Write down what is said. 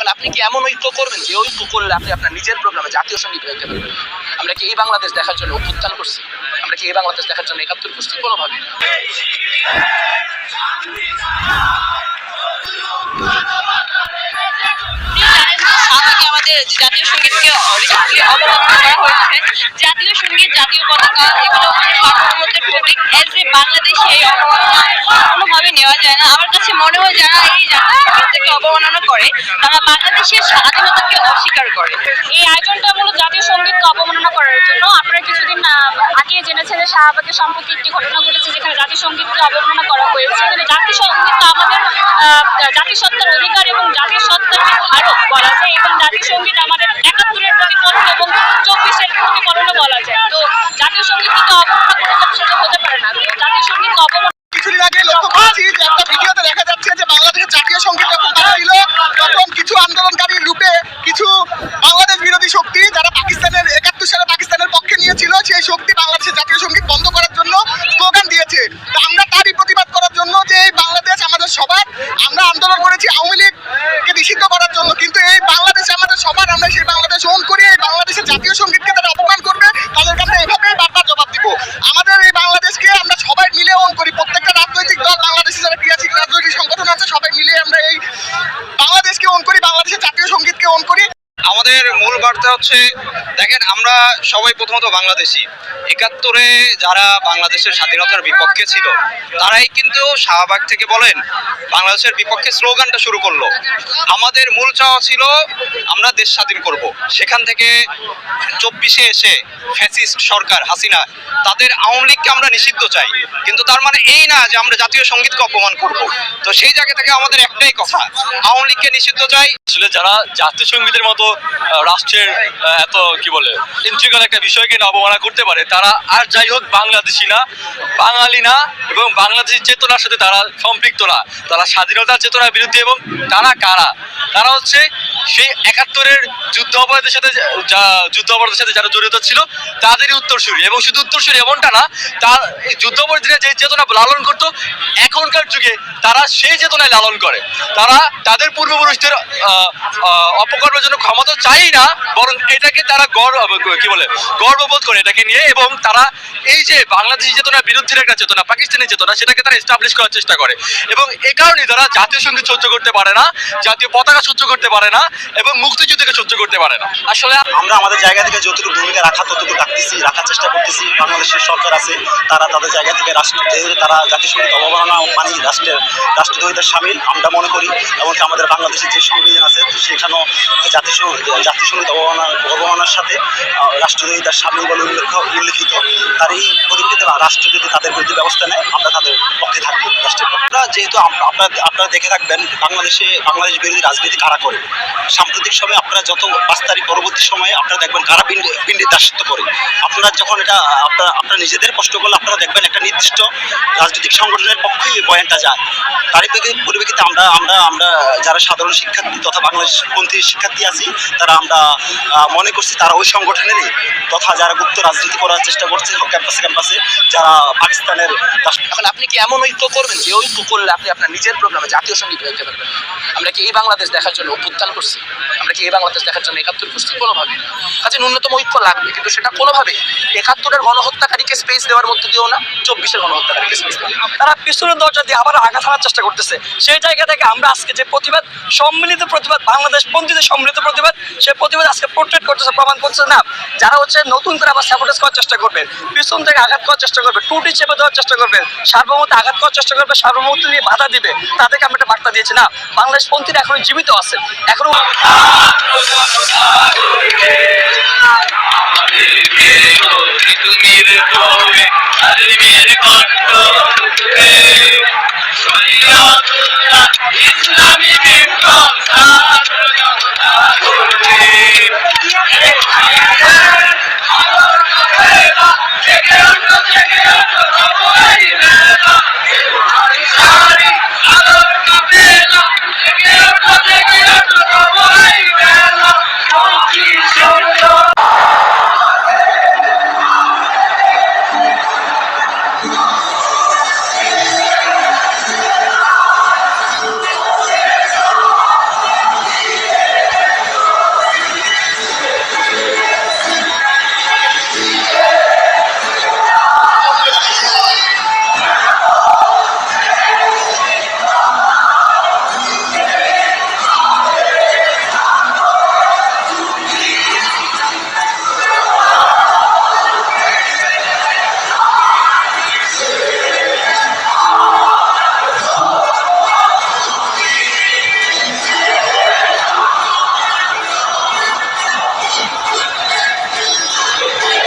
এখন আপনি কি এমন ঐক্য করবেন যে ঐক্য করলে আপনি আপনার নিজের প্রোগ্রামে জাতীয় সঙ্গীত গাইতে পারবেন? আমরা কি এই বাংলাদেশ দেখার জন্য অভ্যুত্থান করছি? আমরা কি এই বাংলাদেশ দেখার জন্য ৭১ করছি? কোনোভাবে না। আমাদের জাতীয় সঙ্গীতকে অবমাননা করা হয়েছে। জাতীয় সঙ্গীত, জাতীয় পতাকা এগুলো হচ্ছে সার্বভৌমত্বের প্রতীক। এজ এ বাংলাদেশি এই অবমাননা কোনোভাবে নেওয়া যায় না। আমার কাছে মনে হয় যারা এই জাতীয় সঙ্গীতকে অবমাননা করে তারা বাংলাদেশের স্বাধীনতাকে অস্বীকার করে। এই আয়োজনটা মূলত জাতীয় সঙ্গীতকে অবমাননা করার জন্য। আপনারা কিছুদিন আগে জেনেছেন যে শাহবাগে সম্প্রতি একটি ঘটনা ঘটেছে যেখানে জাতীয় সঙ্গীতকে অবমাননা করা হয়েছে। কিন্তু জাতীয় সঙ্গীত আমাদের জাতিসত্তার অধিকার এবং জাতিসত্তার ধারক বলা যায়, এবং জাতীয় সঙ্গীত আমাদের ৭১-এর প্রতিফলন এবং ২৪-এর প্রতিফলনও বলা যায়। তো জাতীয় সঙ্গীতকে অবমাননা করে সেটা হতে পারে না। জাতীয় সঙ্গীতকে অবমাননা কিছুদিন আগে লক্ষ্য করেছি যে একটা ভিডিওতে দেখা যাচ্ছে যে বাংলাদেশের জাতীয় সঙ্গীত যখন ছিল তখন কিছু আন্দোলনকারী রূপে কিছু বাংলাদেশ বিরোধী শক্তি যারা পাকিস্তানের ৭১ সালে পাকিস্তানের পক্ষে নিয়েছিল সেই শক্তি বাংলাদেশের জাতীয় সঙ্গীত বন্ধ করার জন্য স্লোগান দিয়েছে। তো আমরা তারই প্রতিবাদ করার জন্য যে এই বাংলাদেশ আমাদের সবার, আমরা আন্দোলন করেছি আওয়ামী লীগকে নিষিদ্ধ করার জন্য, কিন্তু এই বাংলাদেশ আমাদের সবার, আমরা সেই বাংলাদেশ ওন করি। এই বাংলাদেশের জাতীয় সঙ্গীতকে তারা অপমান করবে, তাদেরকে আমরা এভাবেই বারবার জবাব দিব। আমাদের এই বাংলাদেশকে আমরা সবাই মিলে ওন করি, প্রত্যেকটা রাজনৈতিক দল, বাংলাদেশে যারা ক্রিয়াশীল রাজনৈতিক সংগঠন আছে সবাই মিলে আমরা এই বাংলাদেশকে ওন করি, বাংলাদেশের জাতীয় সঙ্গীতকে ওন করি। আমাদের মূল বার্তা হচ্ছে, দেখেন আমরা সবাই প্রথমত বাংলাদেশি। ৭১-এ যারা বাংলাদেশের স্বাধীনতার বিপক্ষে ছিল তারাই কিন্তু শাহবাগ থেকে বলেন বাংলাদেশের বিপক্ষে স্লোগানটা শুরু করলো। আমাদের মূল চাওয়া ছিল আমরা দেশ স্বাধীন করব। সেখান থেকে ২৪-এ এসে ফ্যাসিস্ট সরকার হাসিনা তাদের আওয়ামী লীগকে আমরা নিষিদ্ধ চাই, কিন্তু তার মানে এই না যে আমরা জাতীয় সঙ্গীতকে অপমান করব। তো সেই জায়গা থেকে আমাদের একটাই কথা, আওয়ামী লীগকে নিষিদ্ধ চাই। আসলে যারা জাতীয় সঙ্গীতের মতো রাষ্ট্রের এত কি বলে ইন্ট্রিগাল একটা বিষয়কে না অবমাননা করতে পারে তারা আর যাই হোক বাংলাদেশি না, বাঙালি না, এবং বাংলাদেশি চেতনার সাথে তারা সম্পৃক্ত না। তারা স্বাধীনতার চেতনার বিরুদ্ধে। এবং তারা কারা? তারা হচ্ছে সেই ৭১-এর যুদ্ধ অপরাধের সাথে যারা জড়িত ছিল তাদেরই উত্তরসূরি। এবং শুধু উত্তরসূরি এমনটা না, তার এই যুদ্ধ অপরাধীরা যে চেতনা লালন করতো এখনকার যুগে তারা সেই চেতনায় লালন করে। তারা তাদের পূর্বপুরুষদের অপকর্মের জন্য ক্ষমতা চাই না, বরং এটাকে তারা গর্ববোধ করে এটাকে নিয়ে। এবং তারা এই যে বাংলাদেশি চেতনার বিরুদ্ধে একটা চেতনা, পাকিস্তানি চেতনা, সেটাকে তারা এস্টাবলিশ করার চেষ্টা করে। এবং এই কারণেই তারা জাতীয় সঙ্গীত সহ্য করতে পারে না, জাতীয় পতাকা সহ্য করতে পারে না, এবং মুক্তিযুদ্ধকে সহ্য করতে পারে না। আসলে আমরা আমাদের জায়গা থেকে যতটুকু ভূমিকা ততটুকু রাখার চেষ্টা করতেছি। বাংলাদেশের সরকার আছে, তারা তাদের জায়গা থেকে তারা জাতীয় সঙ্গীত অবমাননা মানে রাষ্ট্রদ্রোহিতার সামিল আমরা মনে করি। এমনকি আমাদের বাংলাদেশের যে সংবিধান আছে সেখানেও জাতীয় সঙ্গীত অবমাননার সাথে রাষ্ট্রদ্রোহিতার সামিল বলে উল্লেখিত। তার এই পরিপ্রেক্ষিতে রাষ্ট্র যদি তাদের বিরুদ্ধে ব্যবস্থা নেয় আমরা তাদের পক্ষে থাকবো। রাষ্ট্রের পক্ষে যেহেতু আপনারা দেখে থাকবেন বাংলাদেশ বিরোধী রাজনীতি কারা করে। সাম্প্রতিক সময়ে আপনারা যত ৫ তারিখ পরবর্তী সময়ে আপনারা দেখবেন কারা পিণ্ডি দাসত্ব করে। আপনারা যখন এটা আপনারা নিজেদের কষ্ট করলে আপনারা দেখবেন একটা নির্দিষ্ট রাজনৈতিক সংগঠনের পক্ষেই এই পয়েন্টটা যায়। তারই পরিপ্রেক্ষিতে আমরা যারা সাধারণ শিক্ষার্থী তথা বাংলাদেশপন্থী শিক্ষার্থী আছি তারা আমরা মনে করছি তারা ওই সংগঠনেরই, তথা যারা গুপ্ত রাজনীতি করার চেষ্টা করছে ক্যাম্পাসে যারা পাকিস্তানের। এখন আপনি কি এমন ঐক্য করবেন যে ঐক্য করলে আপনি আপনার নিজের প্রোগ্রামে জাতীয় সঙ্গীত গাইতে পারবেন? আমরা কি এই বাংলাদেশ দেখার জন্য অভ্যুত্থান করছি? আমরা কি এই বাংলাদেশ দেখার জন্য ৭১ করছি? কোনোভাবে না। কাজে ন্যূনতম ঐক্য লাগবে, কিন্তু সেটা কোনোভাবে ৭১-এর গণহত্যাকারীকে স্পেস দেওয়ার মধ্যে দিয়েও না, ২৪-এর গণহত্যাকারীকে স্পেস দেওয়া। তারা পিছনের দরজা দিয়ে আবার আঘাত হানার চেষ্টা করতেছে। সেই জায়গা থেকে আমরা আজকে যে প্রতিবাদ, সম্মিলিত প্রতিবাদ, বাংলাদেশ পন্থীদের সম্মিলিত প্রতিবাদ, সেই প্রতিবাদ আজকে পোর্ট্রেট করতেছে, প্রমাণ করতেছে না যারা হচ্ছে নতুন করে আবার স্যাবোটেজ করার চেষ্টা করবেন, পিছন থেকে আঘাত করার চেষ্টা করবে, টুটি চেপে দেওয়ার চেষ্টা করবেন, সার্বভৌমত্বে আঘাত করার চেষ্টা করবে, সার্বভৌমত্ব নিয়ে বাধা দিবে, তাদেরকে আমরা একটা বার্তা দিয়েছি না বাংলাদেশ পন্থীরা এখনো জীবিত আছে, এখনো ইসলামী বিপ্লব